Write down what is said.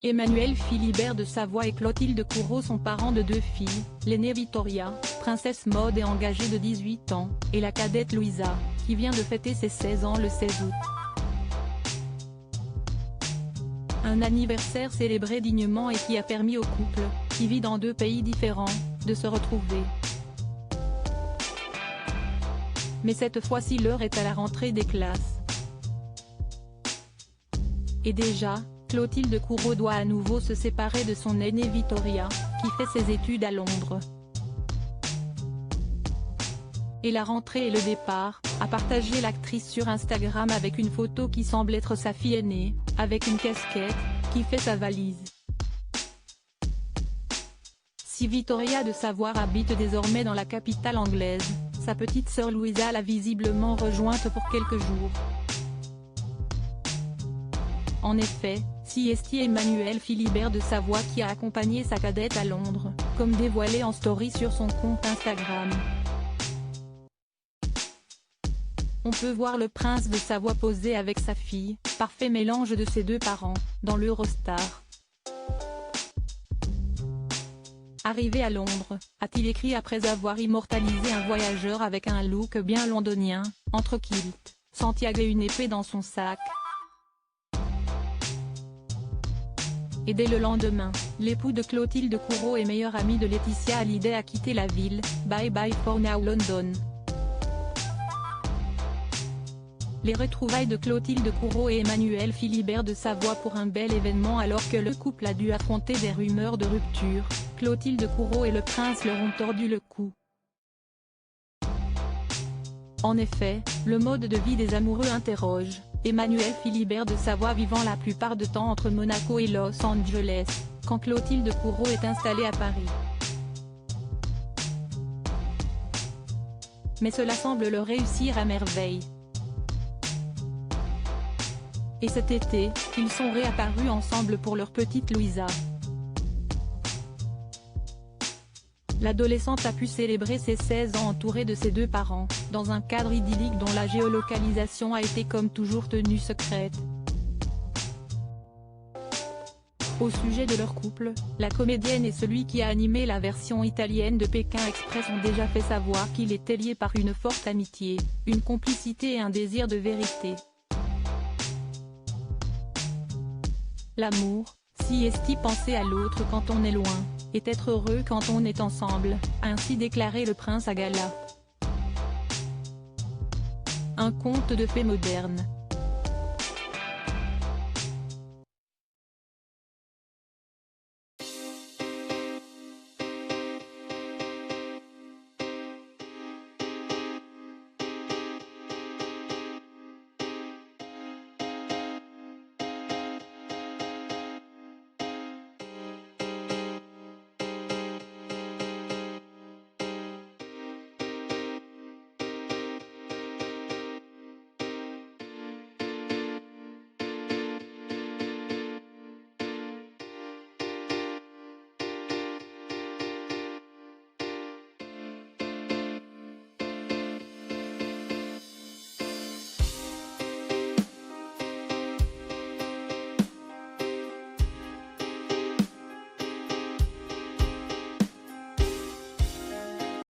Emmanuel Philibert de Savoie et Clotilde Courreau sont parents de 2 filles, l'aînée Vittoria, princesse mode et engagée de 18 ans, et la cadette Louisa, qui vient de fêter ses 16 ans le 16 août. Un anniversaire célébré dignement et qui a permis au couple, qui vit dans 2 pays différents, de se retrouver. Mais cette fois-ci l'heure est à la rentrée des classes. Et déjà, Clotilde Courreau doit à nouveau se séparer de son aînée Vittoria, qui fait ses études à Londres. Et la rentrée et le départ, a partagé l'actrice sur Instagram avec une photo qui semble être sa fille aînée, avec une casquette, qui fait sa valise. Si Vittoria de Savoie habite désormais dans la capitale anglaise, sa petite sœur Louisa l'a visiblement rejointe pour quelques jours. En effet, c'est Emmanuel Philibert de Savoie qui a accompagné sa cadette à Londres, comme dévoilé en story sur son compte Instagram. On peut voir le prince de Savoie poser avec sa fille, parfait mélange de ses 2 parents, dans l'Eurostar. Arrivé à Londres, a-t-il écrit après avoir immortalisé un voyageur avec un look bien londonien, entre kilt, Santiago et une épée dans son sac. Et dès le lendemain, l'époux de Clotilde Courreau et meilleur ami de Laetitia Hallyday a quitté la ville, bye bye for now London. Les retrouvailles de Clotilde Courreau et Emmanuel Philibert de Savoie pour un bel événement alors que le couple a dû affronter des rumeurs de rupture, Clotilde Courreau et le prince leur ont tordu le cou. En effet, le mode de vie des amoureux interroge, Emmanuel Philibert de Savoie vivant la plupart du temps entre Monaco et Los Angeles, quand Clotilde Courreau est installée à Paris. Mais cela semble leur réussir à merveille. Et cet été, ils sont réapparus ensemble pour leur petite Louisa. L'adolescente a pu célébrer ses 16 ans entourée de ses 2 parents, dans un cadre idyllique dont la géolocalisation a été comme toujours tenue secrète. Au sujet de leur couple, la comédienne et celui qui a animé la version italienne de Pékin Express ont déjà fait savoir qu'il était lié par une forte amitié, une complicité et un désir de vérité. L'amour, si est penser à l'autre quand on est loin, et être heureux quand on est ensemble, a ainsi déclaré le prince à gala. Un conte de fées moderne.